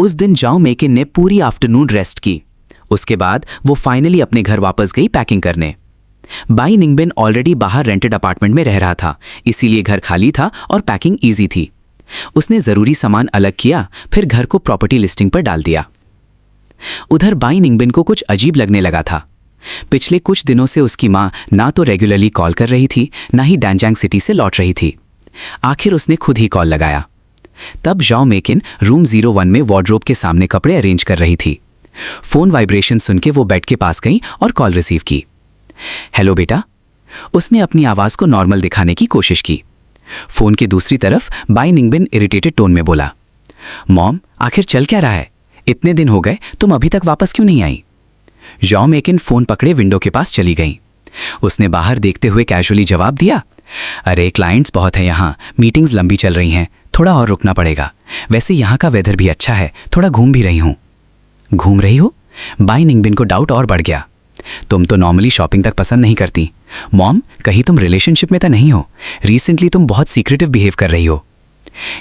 उस दिन जाओ मेकिन ने पूरी आफ्टरनून रेस्ट की। उसके बाद वो फाइनली अपने घर वापस गई पैकिंग करने। बाई निंगबिन ऑलरेडी बाहर रेंटेड अपार्टमेंट में रह रहा था, इसीलिए घर खाली था और पैकिंग ईजी थी। उसने ज़रूरी सामान अलग किया, फिर घर को प्रॉपर्टी लिस्टिंग पर डाल दिया। उधर बाई निंगबिन को कुछ अजीब लगने लगा था। पिछले कुछ दिनों से उसकी माँ ना तो रेगुलरली कॉल कर रही थी, ना ही डैनजांग सिटी से लौट रही थी। आखिर उसने खुद ही कॉल लगाया। तब जाओ मेकिन रूम 01 में वार्डरोब के सामने कपड़े अरेंज कर रही थी। फोन वाइब्रेशन सुन के वो बेड के पास गई और कॉल रिसीव की। हेलो बेटा, उसने अपनी आवाज़ को नॉर्मल दिखाने की कोशिश की। फोन की दूसरी तरफ बाई निंगबिन इरिटेटेड टोन में बोला, मॉम आखिर चल क्या रहा है? इतने दिन हो गए, तुम अभी तक वापस क्यों नहीं आई? जाओ मेकिन फोन पकड़े विंडो के पास चली गई। उसने बाहर देखते हुए कैजुअली जवाब दिया, अरे क्लाइंट्स बहुत हैं यहाँ, मीटिंग्स लंबी चल रही हैं, थोड़ा और रुकना पड़ेगा। वैसे यहाँ का वेदर भी अच्छा है, थोड़ा घूम भी रही हूँ। घूम रही हो? बाई निंगबिन को डाउट और बढ़ गया। तुम तो नॉर्मली शॉपिंग तक पसंद नहीं करती। मॉम, कहीं तुम रिलेशनशिप में तो नहीं हो? रिसेंटली तुम बहुत सीक्रेटिव बिहेव कर रही हो।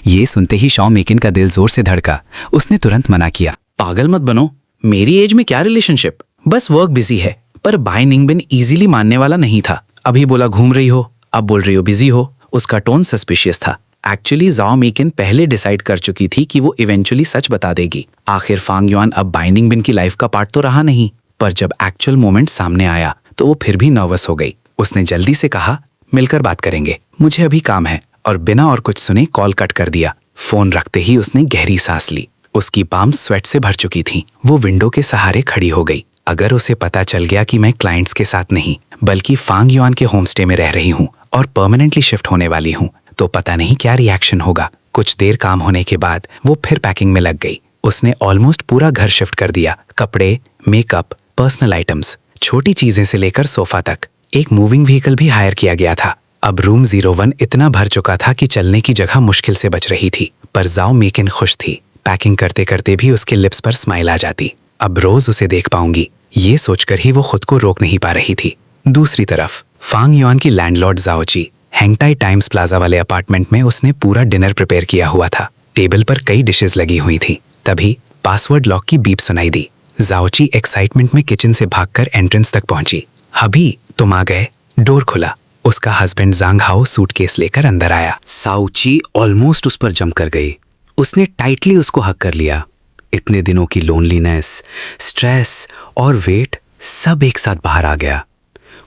ये सुनते ही जाओ मेकिन का दिल जोर से धड़का। उसने तुरंत मना किया, पागल मत बनो, मेरी एज में क्या रिलेशनशिप, बस वर्क बिजी है। पर बाई निंगबिन इजीली मानने वाला नहीं था। अभी बोला घूम रही हो, अब बोल रही हो बिजी हो। उसका टोन सस्पिशियस था। एक्चुअली जाओ मेकिन पहले डिसाइड कर चुकी थी कि वो इवेंचुअली सच बता देगी। आखिर फांग युआन अब बाई निंगबिन की लाइफ का पार्ट तो रहा नहीं। पर जब एक्चुअल मोमेंट सामने आया तो वो फिर भी नर्वस हो गई। उसने जल्दी से कहा, मिलकर बात करेंगे, मुझे अभी काम है, और बिना और कुछ सुने कॉल कट कर दिया। फोन रखते ही उसने गहरी सांस ली। उसकी पाम्स स्वेट से भर चुकी थी। वो विंडो के सहारे खड़ी हो गई। अगर उसे पता चल गया कि मैं क्लाइंट्स के साथ नहीं बल्कि फांग युआन के होमस्टे में रह रही हूँ और परमानेंटली शिफ्ट होने वाली हूँ, तो पता नहीं क्या रिएक्शन होगा। कुछ देर काम होने के बाद वो फिर पैकिंग में लग गई। उसने ऑलमोस्ट पूरा घर शिफ्ट कर दिया। कपड़े, मेकअप, पर्सनल आइटम्स, छोटी चीजें से लेकर सोफा तक। एक मूविंग व्हीकल भी हायर किया गया था। अब रूम 01 इतना भर चुका था कि चलने की जगह मुश्किल से बच रही थी। पर जाओ मेकिन खुश थी। पैकिंग करते करते भी उसके लिप्स पर स्माइल आ जाती। अब रोज उसे देख पाऊंगी, ये सोचकर ही वो खुद को रोक नहीं पा रही थी। दूसरी तरफ फांग युआन की लैंडलॉर्ड जाओची हैंगटाई टाइम्स प्लाजा वाले अपार्टमेंट में उसने पूरा डिनर प्रिपेयर किया हुआ था। टेबल पर कई डिशेस लगी हुई थी। तभी पासवर्ड लॉक की बीप सुनाई दी। जाओची एक्साइटमेंट में किचन से भागकर एंट्रेंस तक पहुंची। हबी, तुम आ गए। डोर खुला। उसका हस्बैंड जांग हाओ सूटकेस लेकर अंदर आया। साउची ऑलमोस्ट उस पर जमकर गई। उसने टाइटली उसको हक कर लिया। इतने दिनों की लोनलीनेस, स्ट्रेस और वेट सब एक साथ बाहर आ गया।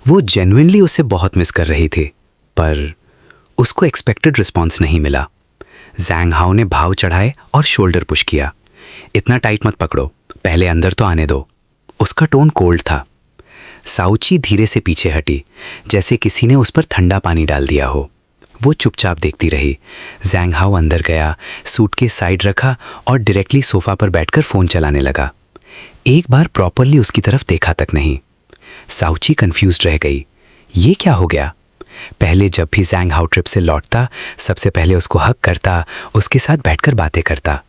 वो जेन्युइनली उसे बहुत मिस कर रही थी, पर उसको एक्सपेक्टेड रिस्पॉन्स नहीं मिला। जैंग हाओ ने भाव चढ़ाए और शोल्डर पुश किया। इतना टाइट मत पकड़ो, पहले अंदर तो आने दो। उसका टोन कोल्ड था। साउची धीरे से पीछे हटी, जैसे किसी ने उस पर ठंडा पानी डाल दिया हो। वो चुपचाप देखती रही। जैंग हाओ अंदर गया, सूटकेस साइड रखा और डायरेक्टली सोफा पर बैठकर फोन चलाने लगा। एक बार प्रॉपरली उसकी तरफ देखा तक नहीं। साउची कंफ्यूज्ड रह गई। ये क्या हो गया? पहले जब भी जैंग हाओ ट्रिप से लौटता, सबसे पहले उसको हक करता, उसके साथ बैठकर बातें करता।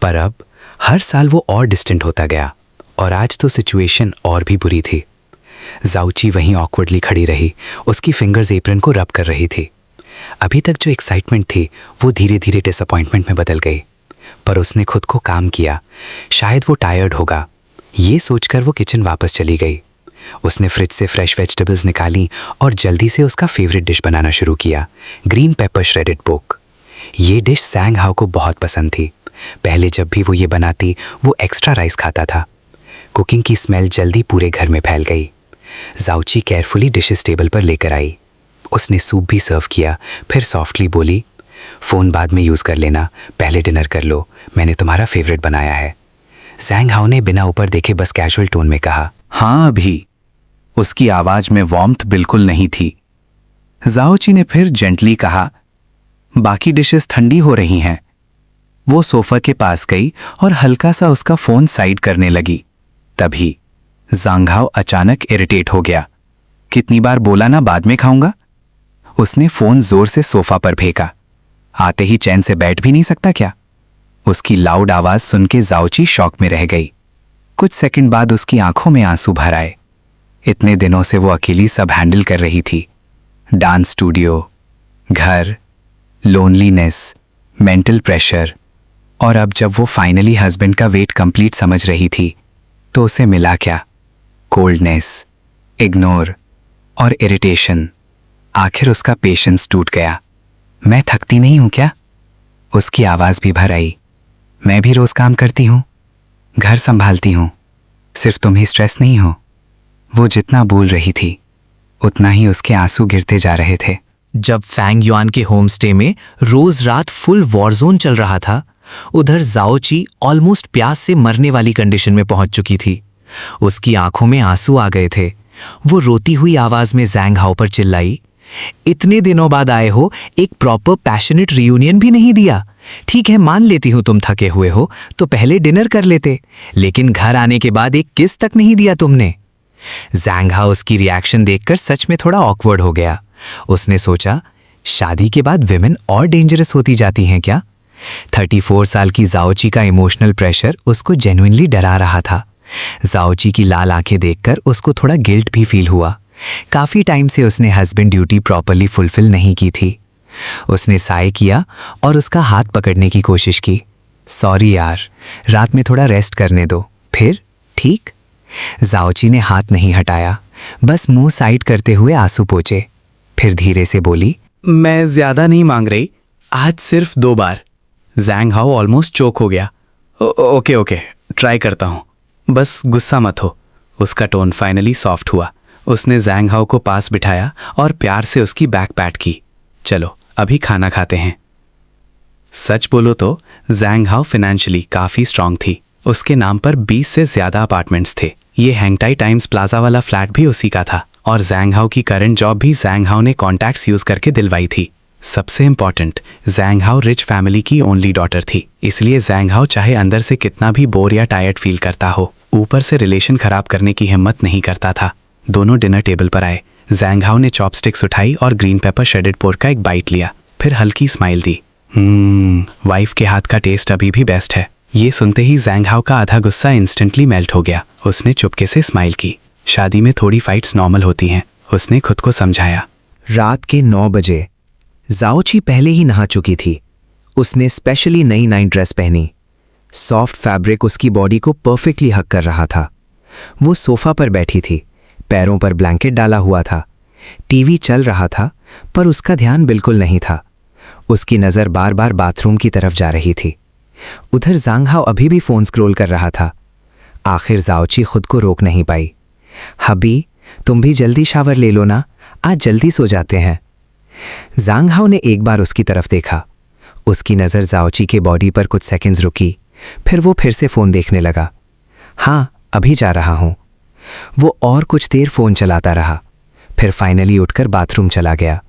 पर अब हर साल वो और डिस्टेंट होता गया, और आज तो सिचुएशन और भी बुरी थी। जाओची वहीं ऑकवर्डली खड़ी रही, उसकी फिंगर्स एप्रन को रब कर रही थी। अभी तक जो एक्साइटमेंट थी वो धीरे धीरे डिसअपॉइंटमेंट में बदल गई। पर उसने खुद को काम किया, शायद वो टायर्ड होगा। ये सोचकर वो किचन वापस चली गई। उसने फ्रिज से फ्रेश वेजिटेबल्स निकाली और जल्दी से उसका फेवरेट डिश बनाना शुरू किया, ग्रीन पेपर श्रेडेड पोक। ये डिश जैंग हाओ को बहुत पसंद थी। पहले जब भी वो ये बनाती, वो एक्स्ट्रा राइस खाता था। कुकिंग की स्मेल जल्दी पूरे घर में फैल गई। जाओची केयरफुली डिशेस टेबल पर लेकर आई। उसने सूप भी सर्व किया, फिर सॉफ्टली बोली, फ़ोन बाद में यूज़ कर लेना, पहले डिनर कर लो, मैंने तुम्हारा फेवरेट बनाया है। जैंग हाओ ने बिना ऊपर देखे बस कैजुअल टोन में कहा, हाँ अभी। उसकी आवाज में वार्मथ बिल्कुल नहीं थी। जाओची ने फिर जेंटली कहा, बाकी डिशेस ठंडी हो रही हैं। वो सोफा के पास गई और हल्का सा उसका फोन साइड करने लगी। तभी जांग हाओ अचानक इरिटेट हो गया। कितनी बार बोला ना बाद में खाऊंगा। उसने फोन जोर से सोफा पर फेंका। आते ही चैन से बैठ भी नहीं सकता क्या? उसकी लाउड आवाज सुन के जाओची शॉक में रह गई। कुछ सेकंड बाद उसकी आंखों में आंसू भर आए। इतने दिनों से वो अकेली सब हैंडल कर रही थी, डांस स्टूडियो, घर, लोनलीनेस, मेंटल प्रेशर और अब जब वो फाइनली हस्बैंड का वेट कंप्लीट समझ रही थी तो उसे मिला क्या? कोल्डनेस, इग्नोर और इरिटेशन। आखिर उसका पेशेंस टूट गया। मैं थकती नहीं हूं क्या? उसकी आवाज़ भी भर आई। मैं भी रोज़ काम करती हूँ, घर संभालती हूँ, सिर्फ तुम ही स्ट्रेस नहीं हो। वो जितना बोल रही थी उतना ही उसके आंसू गिरते जा रहे थे। जब फैंग युआन के होम स्टे में रोज रात फुल वॉरजोन चल रहा था, उधर जाओची ऑलमोस्ट प्यास से मरने वाली कंडीशन में पहुंच चुकी थी। उसकी आंखों में आंसू आ गए थे। वो रोती हुई आवाज में ज़ैंग हाओ पर चिल्लाई, इतने दिनों बाद आए हो, एक प्रॉपर पैशनेट रियूनियन भी नहीं दिया। ठीक है, मान लेती हूं तुम थके हुए हो तो पहले डिनर कर लेते, लेकिन घर आने के बाद एक किस तक नहीं दिया तुमने। ज़ैंग हाओ उसकी रिएक्शन देखकर सच में थोड़ा ऑकवर्ड हो गया। उसने सोचा, शादी के बाद विमेन और डेंजरस होती जाती हैं क्या? 34 साल की जाओची का इमोशनल प्रेशर उसको जेन्युइनली डरा रहा था। जाओची की लाल आंखें देखकर उसको थोड़ा गिल्ट भी फील हुआ। काफी टाइम से उसने हस्बैंड ड्यूटी प्रॉपरली फुलफिल नहीं की थी। उसने साय किया और उसका हाथ पकड़ने की कोशिश की। सॉरी यार, रात में थोड़ा रेस्ट करने दो, फिर ठीक। जाओची ने हाथ नहीं हटाया, बस मुंह साइड करते हुए आंसू पोंछे। फिर धीरे से बोली, मैं ज्यादा नहीं मांग रही, आज सिर्फ 2 बार। ज़ैंग हाओ ऑलमोस्ट चोक हो गया। ओके ओके, ट्राई करता हूँ, बस गुस्सा मत हो। उसका टोन फाइनली सॉफ्ट हुआ। उसने ज़ैंग हाओ को पास बिठाया और प्यार से उसकी बैक पैट की। चलो अभी खाना खाते हैं। सच बोलो तो ज़ैंग हाओ फाइनेंशियली काफ़ी स्ट्रांग थी। उसके नाम पर 20 से ज़्यादा अपार्टमेंट्स थे। ये हैंगटाई टाइम्स प्लाजा वाला फ्लैट भी उसी का था और ज़ैंग हाओ की करंट जॉब भी ज़ैंग हाओ ने कॉन्टैक्ट्स यूज़ करके दिलवाई थी। सबसे इंपॉर्टेंट, ज़ैंग हाओ रिच फैमिली की ओनली डॉटर थी, इसलिए ज़ैंग हाओ चाहे अंदर से कितना भी बोर या टायर्ड फील करता हो, ऊपर से रिलेशन खराब करने की हिम्मत नहीं करता था। दोनों डिनर टेबल पर आए। ज़ैंग हाओ ने चॉपस्टिक्स उठाई और ग्रीन पेपर शेडेड पोर्क का एक बाइट लिया, फिर हल्की स्माइल दी। वाइफ के हाथ का टेस्ट अभी भी बेस्ट है। ये सुनते ही ज़ैंग हाओ का आधा गुस्सा इंस्टेंटली मेल्ट हो गया। उसने चुपके से स्माइल की। शादी में थोड़ी फाइट्स नॉर्मल होती हैं, उसने खुद को समझाया। रात के 9 बजे जाओची पहले ही नहा चुकी थी। उसने स्पेशली नई नाइट ड्रेस पहनी। सॉफ्ट फैब्रिक उसकी बॉडी को परफेक्टली हक कर रहा था। वो सोफा पर बैठी थी, पैरों पर ब्लैंकेट डाला हुआ था। टीवी चल रहा था पर उसका ध्यान बिल्कुल नहीं था। उसकी नज़र बार बार बाथरूम की तरफ जा रही थी। उधर ज़ैंग हाओ अभी भी फ़ोन स्क्रॉल कर रहा था। आखिर जाओची खुद को रोक नहीं पाई। हबी, तुम भी जल्दी शावर ले लो ना, आज जल्दी सो जाते हैं। ज़ैंग हाओ ने एक बार उसकी तरफ देखा। उसकी नज़र जाओची के बॉडी पर कुछ सेकंड्स रुकी, फिर वो फिर से फ़ोन देखने लगा। हाँ, अभी जा रहा हूँ। वो और कुछ देर फ़ोन चलाता रहा, फिर फाइनली उठकर बाथरूम चला गया।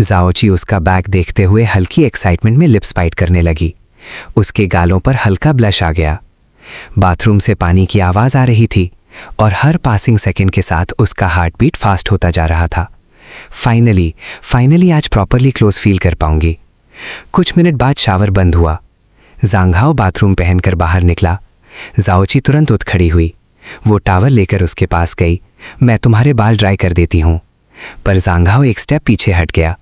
जाओची उसका बैग देखते हुए हल्की एक्साइटमेंट में लिप्स बाइट करने लगी। उसके गालों पर हल्का ब्लश आ गया। बाथरूम से पानी की आवाज़ आ रही थी और हर पासिंग सेकंड के साथ उसका हार्ट बीट फास्ट होता जा रहा था। फाइनली आज प्रॉपरली क्लोज फील कर पाऊंगी। कुछ मिनट बाद शावर बंद हुआ। ज़ैंग हाओ बाथरूम पहनकर बाहर निकला। जाओची तुरंत उठ खड़ी हुई। वो टावल लेकर उसके पास गई। मैं तुम्हारे बाल ड्राई कर देती हूँ। पर ज़ैंग हाओ एक स्टेप पीछे हट गया।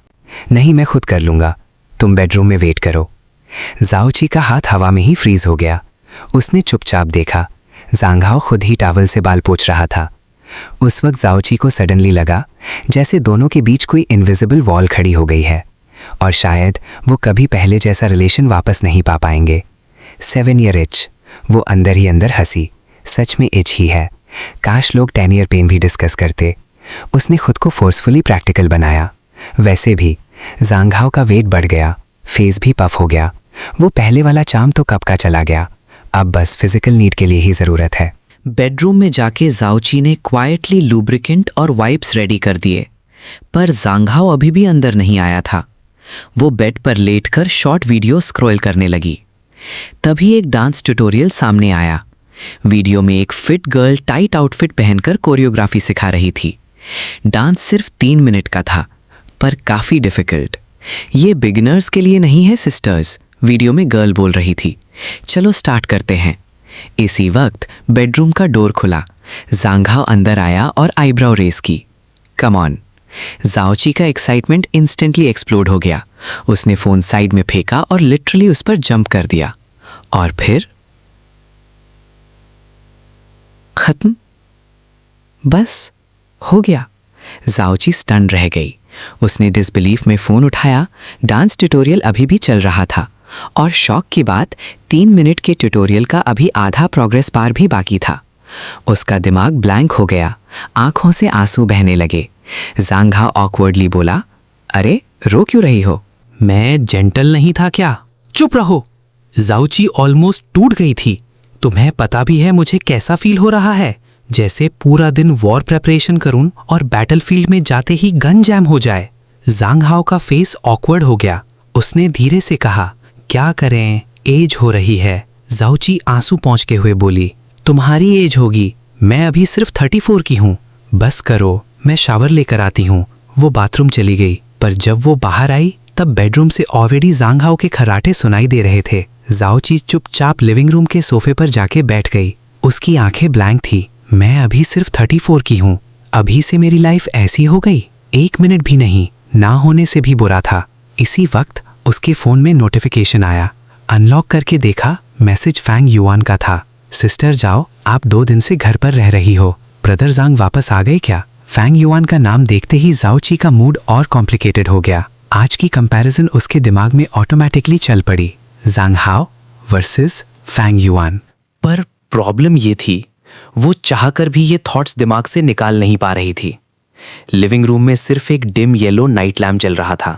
नहीं, मैं खुद कर लूँगा, तुम बेडरूम में वेट करो। जाओची का हाथ हवा में ही फ्रीज हो गया। उसने चुपचाप देखा। ज़ैंग हाओ खुद ही टावल से बाल पोंछ रहा था। उस वक्त जाओची को सडनली लगा जैसे दोनों के बीच कोई इनविजिबल वॉल खड़ी हो गई है और शायद वो कभी पहले जैसा रिलेशन वापस नहीं पा पाएंगे। 7 ईयर इच। वो अंदर ही अंदर हंसी। सच में इच ही है। काश लोग 10 ईयर पेन भी डिस्कस करते। उसने खुद को फोर्सफुली प्रैक्टिकल बनाया। वैसे भी ज़ैंग हाओ का वेट बढ़ गया, फेस भी पफ हो गया। वो पहले वाला चार्म तो कब का चला गया, अब बस फिजिकल नीड के लिए ही ज़रूरत है। बेडरूम में जाके जाओची ने क्वाइटली लुब्रिकेंट और वाइप्स रेडी कर दिए, पर ज़ैंग हाओ अभी भी अंदर नहीं आया था। वो बेड पर लेटकर शॉर्ट वीडियो स्क्रॉल करने लगी। तभी एक डांस ट्यूटोरियल सामने आया। वीडियो में एक फिट गर्ल टाइट आउटफिट पहनकर कोरियोग्राफी सिखा रही थी। डांस सिर्फ 3 मिनट का था, पर काफ़ी डिफ़िकल्ट। ये बिगिनर्स के लिए नहीं है सिस्टर्स, वीडियो में गर्ल बोल रही थी। चलो स्टार्ट करते हैं। इसी वक्त बेडरूम का डोर खुला। ज़ैंग हाओ अंदर आया और आईब्राउ रेस की। Come on. जाओची का एक्साइटमेंट इंस्टेंटली एक्सप्लोड हो गया। उसने फ़ोन साइड में फेंका और लिटरली उस पर जंप कर दिया। और फिर खत्म। बस हो गया। जाओची स्टन रह गई। उसने डिसबिलीफ में फोन उठाया। डांस ट्यूटोरियल अभी भी चल रहा था और शॉक की बात 3 मिनट के ट्यूटोरियल का अभी आधा प्रोग्रेस बार भी बाकी था। उसका दिमाग ब्लैंक हो गया। आंखों से आंसू बहने लगे। जांघा ऑकवर्डली बोला, अरे रो क्यों रही हो? मैं जेंटल नहीं था क्या? चुप रहो। जाओची ऑलमोस्ट टूट गई थी। तुम्हें पता भी है मुझे कैसा फील हो रहा है, जैसे पूरा दिन वॉर प्रेपरेशन करूं और बैटलफील्ड में जाते ही गन जैम हो जाए। जांग हाओ का फेस ऑकवर्ड हो गया। उसने धीरे से कहा, क्या करें, एज हो रही है। जाओची आंसू पोंछते हुए बोली, तुम्हारी एज होगी, मैं अभी सिर्फ 34 की हूँ। बस करो, मैं शावर लेकर आती हूँ। वो बाथरूम चली गई, पर जब वो बाहर आई तब बेडरूम से ऑलरेडी जांग हाओ के खर्राटे सुनाई दे रहे थे। जाओची चुपचाप लिविंग रूम के सोफे पर जाके बैठ गई। उसकी आंखें ब्लैंक थी। मैं अभी सिर्फ 34 की हूँ, अभी से मेरी लाइफ ऐसी हो गई? 1 मिनट भी नहीं, ना होने से भी बुरा था। इसी वक्त उसके फोन में नोटिफिकेशन आया। अनलॉक करके देखा, मैसेज फैंग युआन का था। सिस्टर जाओ, आप 2 दिन से घर पर रह रही हो, ब्रदर जांग वापस आ गए क्या? फैंग युआन का नाम देखते ही जाओची का मूड और कॉम्प्लिकेटेड हो गया। आज की कंपैरिजन उसके दिमाग में ऑटोमेटिकली चल पड़ी, जांग हाओ वर्सेस फैंग युआन। पर प्रॉब्लम ये थी, वो चाहकर भी ये थॉट्स दिमाग से निकाल नहीं पा रही थी। लिविंग रूम में सिर्फ एक डिम येलो नाइट लैम्प जल रहा था।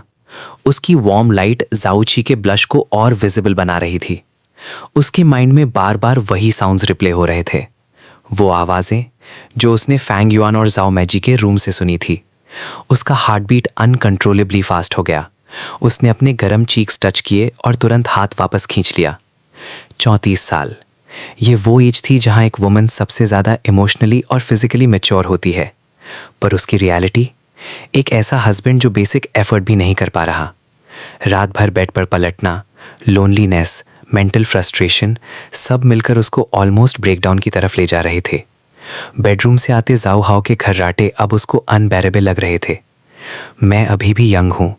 उसकी वार्म लाइट जाओची के ब्लश को और विजिबल बना रही थी। उसके माइंड में बार बार वही साउंड्स रिप्ले हो रहे थे, वो आवाजें जो उसने फैंग युआन और जाओ मैजी के रूम से सुनी थी। उसका हार्ट बीट अनकंट्रोलेबली फास्ट हो गया। उसने अपने गर्म चीक्स टच किए और तुरंत हाथ वापस खींच लिया। 34 साल, ये वो एज थी जहां एक वुमन सबसे ज़्यादा इमोशनली और फिजिकली मैच्योर होती है। पर उसकी रियलिटी, एक ऐसा हस्बैंड जो बेसिक एफर्ट भी नहीं कर पा रहा। रात भर बेड पर पलटना, लोनलीनेस, मेंटल फ्रस्ट्रेशन, सब मिलकर उसको ऑलमोस्ट ब्रेकडाउन की तरफ ले जा रहे थे। बेडरूम से आते जाओ हाओ के खर्राटे अब उसको अनबेरेबल लग रहे थे। मैं अभी भी यंग हूँ,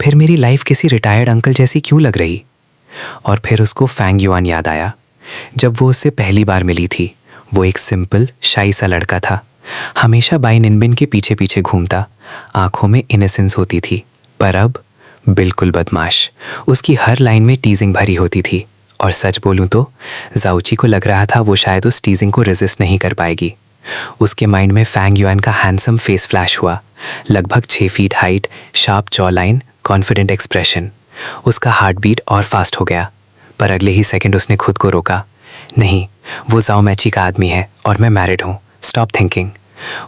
फिर मेरी लाइफ किसी रिटायर्ड अंकल जैसी क्यों लग रही? और फिर उसको फैंग युआन याद आया। जब वो उससे पहली बार मिली थी, वो एक सिंपल शाई सा लड़का था, हमेशा बाई निनबिन के पीछे पीछे घूमता, आंखों में इनोसेंस होती थी। पर अब बिल्कुल बदमाश, उसकी हर लाइन में टीजिंग भरी होती थी। और सच बोलूं तो जाओची को लग रहा था वो शायद उस टीजिंग को रेजिस्ट नहीं कर पाएगी। उसके माइंड में फैंग युआन का हैंडसम फेस फ्लैश हुआ, लगभग 6 feet height, sharp jaw line, confident expression. उसका हार्ट बीट और फास्ट हो गया, पर अगले ही सेकंड उसने खुद को रोका। नहीं, वो जाओ मैची का आदमी है और मैं मैरिड हूँ, स्टॉप थिंकिंग।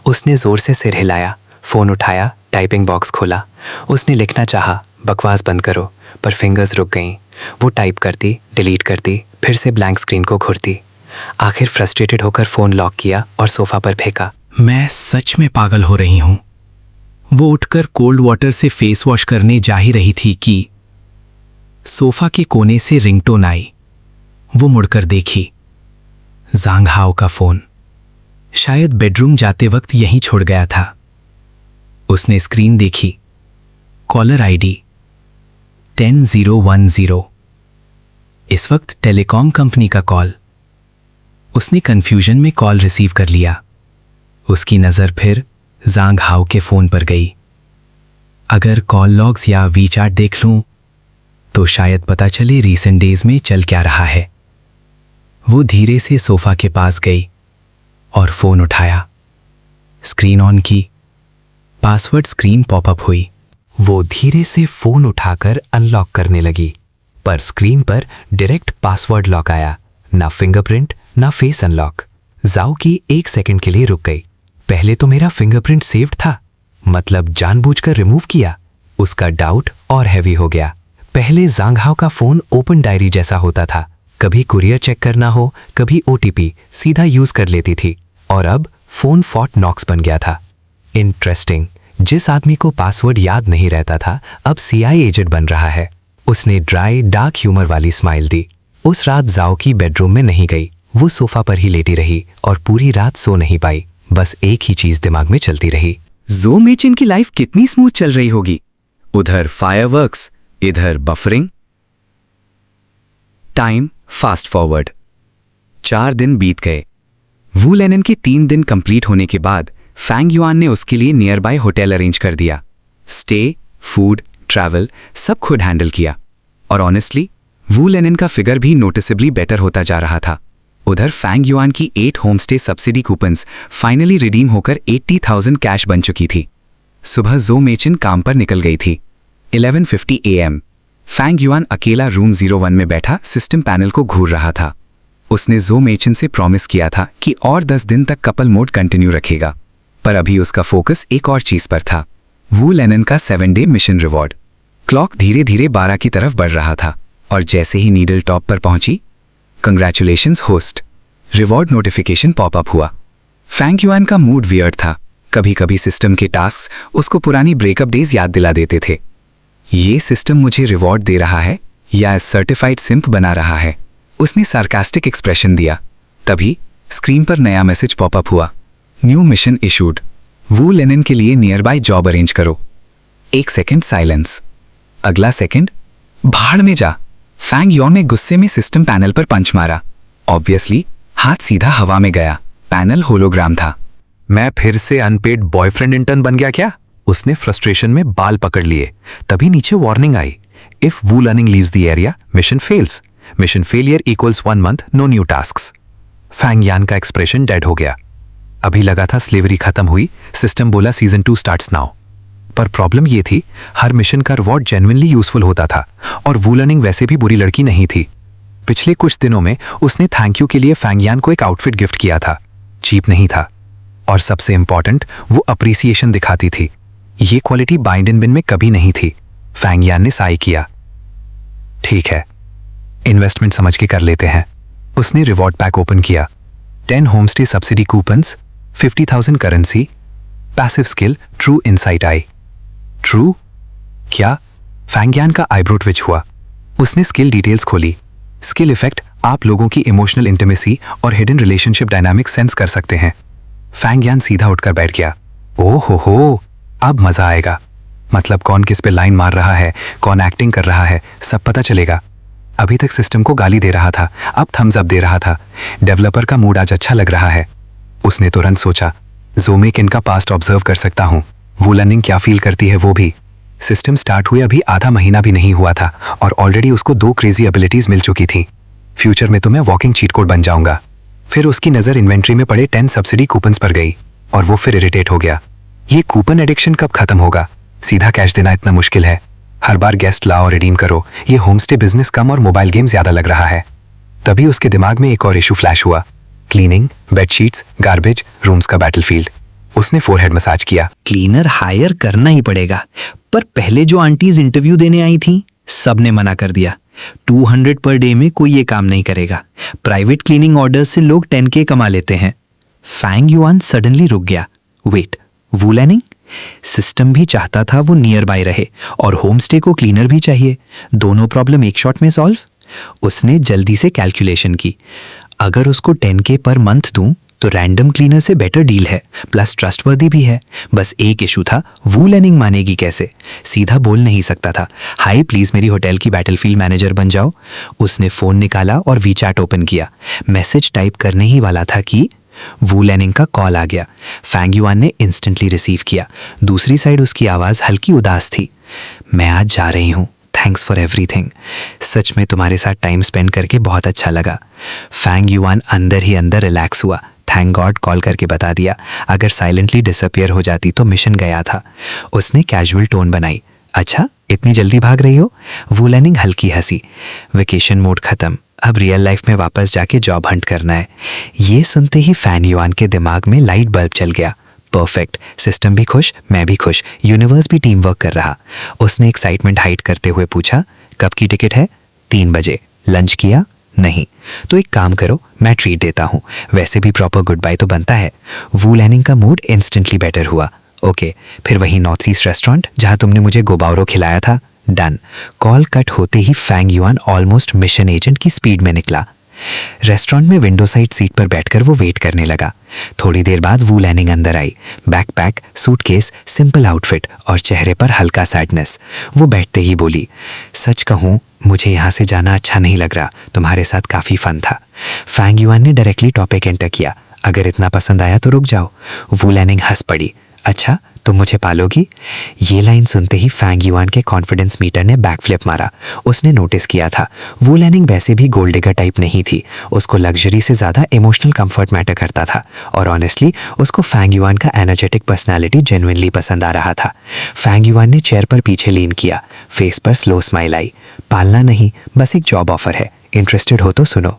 उसने जोर से सिर हिलाया, फोन उठाया, टाइपिंग बॉक्स खोला। उसने लिखना चाहा, बकवास बंद करो, पर फिंगर्स रुक गईं। वो टाइप करती, डिलीट करती, फिर से ब्लैंक स्क्रीन को घूरती। आखिर फ्रस्ट्रेटेड होकर फोन लॉक किया और सोफा पर फेंका। मैं सच में पागल हो रही हूं। वो उठकर कोल्ड वाटर से फेस वॉश करने जा ही रही थी कि सोफा के कोने से रिंगटोन आई। वो मुड़कर देखी, जांग हाओ का फोन। शायद बेडरूम जाते वक्त यहीं छोड़ गया था। उसने स्क्रीन देखी, कॉलर आईडी 10010। इस वक्त टेलीकॉम कंपनी का कॉल। उसने कंफ्यूजन में कॉल रिसीव कर लिया। उसकी नज़र फिर जांग हाओ के फोन पर गई। अगर कॉल लॉग्स या वीचैट देख लूं तो शायद पता चले रीसेंट डेज में चल क्या रहा है। वो धीरे से सोफा के पास गई और फोन उठाया, स्क्रीन ऑन की, पासवर्ड स्क्रीन पॉपअप हुई। वो धीरे से फोन उठाकर अनलॉक करने लगी, पर स्क्रीन पर डायरेक्ट पासवर्ड लॉक आया, ना फिंगरप्रिंट ना फेस अनलॉक। जाओ की 1 सेकंड के लिए रुक गई। पहले तो मेरा फिंगरप्रिंट सेव्ड था, मतलब जानबूझकर रिमूव किया। उसका डाउट और हैवी हो गया। पहले जांग हाओ का फोन ओपन डायरी जैसा होता था, कभी कुरियर चेक करना हो, कभी ओटीपी, सीधा यूज कर लेती थी। और अब फोन फॉर्ट नॉक्स बन गया था। इंटरेस्टिंग, जिस आदमी को पासवर्ड याद नहीं रहता था अब सीआई एजेंट बन रहा है। उसने ड्राई डार्क ह्यूमर वाली स्माइल दी। उस रात जाओ की बेडरूम में नहीं गई, वो सोफा पर ही लेटी रही और पूरी रात सो नहीं पाई। बस एक ही चीज दिमाग में चलती रही, जो मेचिन की लाइफ कितनी स्मूथ चल रही होगी। उधर फायरवर्क्स, इधर बफरिंग। Time fast forward. 4 दिन बीत गए। वू लेनिन की 3 दिन कंप्लीट होने के बाद फैंग युआन ने उसके लिए नियर बाय होटल अरेंज कर दिया। स्टे, फूड, ट्रैवल सब खुद हैंडल किया। और ऑनेस्टली वू लेनिन का फिगर भी नोटिसेबली बेटर होता जा रहा था। उधर फैंग युआन की 8 home stay subsidy coupons finally redeem होकर 80,000 कैश बन चुकी थी। सुबह जो मेचिन काम पर निकल गई थी। 11:50 AM फैंग युआन अकेला रूम 01 में बैठा सिस्टम पैनल को घूर रहा था। उसने जो मेचिन से प्रॉमिस किया था कि और 10 दिन तक कपल मोड कंटिन्यू रखेगा, पर अभी उसका फोकस एक और चीज पर था, वू लेनिन का 7 डे मिशन रिवॉर्ड। क्लॉक धीरे धीरे 12 की तरफ बढ़ रहा था और जैसे ही नीडल टॉप पर पहुंची, congratulations host, reward notification popup हुआ। फैंग युआन का मूड वियर्ड था। कभी कभी सिस्टम के टास्क उसको पुरानी ब्रेकअप डेज याद दिला देते थे। ये सिस्टम मुझे रिवॉर्ड दे रहा है या सर्टिफाइड सिंप बना रहा है? उसने सार्कास्टिक एक्सप्रेशन दिया। तभी स्क्रीन पर नया मैसेज पॉपअप हुआ, न्यू मिशन इशूड, वू लेनिन के लिए नियर बाय जॉब अरेंज करो। 1 सेकेंड साइलेंस। अगला सेकेंड, भाड़ में जा। फैंग युआन ने गुस्से में सिस्टम पैनल पर पंच मारा। ऑब्वियसली हाथ सीधा हवा में गया। पैनल होलोग्राम था। मैं फिर से अनपेड बॉयफ्रेंड इंटर्न बन गया क्या? उसने फ्रस्ट्रेशन में बाल पकड़ लिए। तभी नीचे वार्निंग आई, इफ वू लर्निंग leaves the area mission fails. Mission failure equals 1 month, no new tasks. Fang Yan का एक्सप्रेशन डेड हो गया। अभी लगा था स्लेवरी खत्म हुई, सिस्टम बोला सीजन 2 स्टार्ट्स नाउ। पर प्रॉब्लम ये थी, हर मिशन का रिवॉर्ड जेन्युइनली यूजफुल होता था और वू लर्निंग वैसे भी बुरी लड़की नहीं थी। पिछले कुछ दिनों में उसने थैंक यू के लिए फैंग यान को एक आउटफिट गिफ्ट किया था। चीप नहीं था और सबसे इंपॉर्टेंट, वो अप्रिसिएशन दिखाती थी। ये क्वालिटी बाइंड एंड बिन में कभी नहीं थी। फैंग यान ने साई किया, ठीक है, इन्वेस्टमेंट समझ के कर लेते हैं। उसने रिवॉर्ड पैक ओपन किया। 10 homestay subsidy coupons, 50,000 currency, passive skill true insight आई। ट्रू क्या? फैंग यान का आईब्रो ट्विच हुआ। उसने स्किल डिटेल्स खोली। स्किल इफेक्ट आप लोगों की इमोशनल इंटीमेसी और हिडन रिलेशनशिप डायनामिक सेंस कर सकते हैं। फैंग यान सीधा उठकर बैठ गया। ओह हो, अब मजा आएगा। मतलब कौन किस पे लाइन मार रहा है, कौन एक्टिंग कर रहा है, सब पता चलेगा। अभी तक सिस्टम को गाली दे रहा था, अब थम्स अप दे रहा था। डेवलपर का मूड आज अच्छा लग रहा है। उसने तुरंत सोचा, ज़ोमेकिन का पास्ट ऑब्जर्व कर सकता हूँ, वो लर्निंग क्या फील करती है वो भी। सिस्टम स्टार्ट हुए अभी आधा महीना भी नहीं हुआ था और ऑलरेडी उसको 2 क्रेजी एबिलिटीज मिल चुकी थी। फ्यूचर में तो मैं वॉकिंग चीट कोड बन जाऊंगा। फिर उसकी नज़र इन्वेंट्री में पड़े 10 सब्सिडी कूपन्स पर गई और वो फिर इरिटेट हो गया। ये कूपन एडिक्शन कब खत्म होगा? सीधा कैश देना इतना मुश्किल है। हर बार गेस्ट लाओ और रिडीम करो। ये होमस्टे बिजनेस कम और मोबाइल गेम ज्यादा लग रहा है। तभी उसके दिमाग में एक और इशू फ्लैश हुआ, क्लीनिंग, बेडशीट्स, गार्बेज, रूम्स का बैटलफील्ड। उसने फोरहेड मसाज किया। क्लीनर हायर करना ही पड़ेगा, पर पहले जो आंटीज इंटरव्यू देने आई थी सब ने मना कर दिया। 200 पर डे में कोई ये काम नहीं करेगा। प्राइवेट क्लीनिंग ऑर्डर से लोग 10K कमा लेते हैं। फैंग युआन सडनली रुक गया। वेट, वू लर्निंग? सिस्टम भी चाहता था वो नियर बाय रहे और होमस्टे को क्लीनर भी चाहिए। दोनों प्रॉब्लम एक शॉट में सॉल्व। उसने जल्दी से कैलकुलेशन की। अगर उसको 10K पर मंथ दूं तो रैंडम क्लीनर से बेटर डील है, प्लस ट्रस्टवर्दी भी है। बस एक इशू था, वू लर्निंग मानेगी कैसे? सीधा बोल नहीं सकता था, हाय प्लीज मेरी होटल की बैटलफील्ड मैनेजर बन जाओ। उसने फोन निकाला और वीचैट ओपन किया। मैसेज टाइप करने ही वाला था कि वू लर्निंग का कॉल आ गया। फैंग युआन ने इंस्टेंटली रिसीव किया। दूसरी साइड उसकी आवाज हल्की उदास थी। मैं आज जा रही हूँ, थैंक्स फॉर एवरीथिंग। सच में तुम्हारे साथ टाइम स्पेंड करके बहुत अच्छा लगा। फैंग युआन अंदर ही अंदर रिलैक्स हुआ। थैंक गॉड कॉल करके बता दिया, अगर साइलेंटली डिसअपियर हो जाती तो मिशन गया था। उसने कैजुअल टोन बनाई। अच्छा, इतनी जल्दी भाग रही हो? वू लर्निंग हल्की हंसी। वेकेशन मोड खत्म, अब रियल लाइफ में वापस जाके जॉब हंट करना है। ये सुनते ही फैंग युआन के दिमाग में लाइट बल्ब चल गया। परफेक्ट, सिस्टम भी खुश, मैं भी खुश, यूनिवर्स भी टीम वर्क कर रहा। उसने एक्साइटमेंट हाइड करते हुए पूछा, कब की टिकट है? 3 बजे। लंच किया? नहीं। तो एक काम करो, मैं ट्रीट देता हूँ। वैसे भी प्रॉपर गुड बाय तो बनता है। वू लर्निंग का मूड इंस्टेंटली बेटर हुआ। ओके, फिर वही नॉर्थ ईस्ट रेस्टोरेंट जहाँ तुमने मुझे गोबावरो खिलाया था। डन। कॉल कट होते ही Fang Yuan almost mission agent की स्पीड में निकला। रेस्टोरेंट में विंडो साइड सीट पर बैठकर वो वेट करने लगा। थोड़ी देर बाद वू लैनिंग अंदर आई, बैकपैक, सूटकेस, सिंपल आउटफिट और चेहरे पर हल्का सैडनेस। वो बैठते ही बोली, सच कहूँ मुझे यहाँ से जाना अच्छा नहीं लग रहा, तुम्हारे साथ काफ़ी फन था। फैंग युआन ने डायरेक्टली टॉपिक एंटर किया, अगर इतना पसंद आया तो रुक जाओ। वू लैनिंग हंस पड़ी, अच्छा तुम मुझे पालोगी? ये लाइन सुनते ही फैंग युआन के कॉन्फिडेंस मीटर ने बैकफ्लिप मारा। उसने नोटिस किया था वू लैनिंग वैसे भी गोल्ड डिगर टाइप नहीं थी, उसको लग्जरी से ज़्यादा इमोशनल कंफर्ट मैटर करता था और ऑनेस्टली उसको फैंग युआन का एनर्जेटिक पर्सनैलिटी जेन्युइनली पसंद आ रहा था। फैंग युआन ने चेयर पर पीछे लीन किया, फेस पर स्लो स्माइल आई। पालना नहीं, बस एक जॉब ऑफर है, इंटरेस्टेड हो तो सुनो।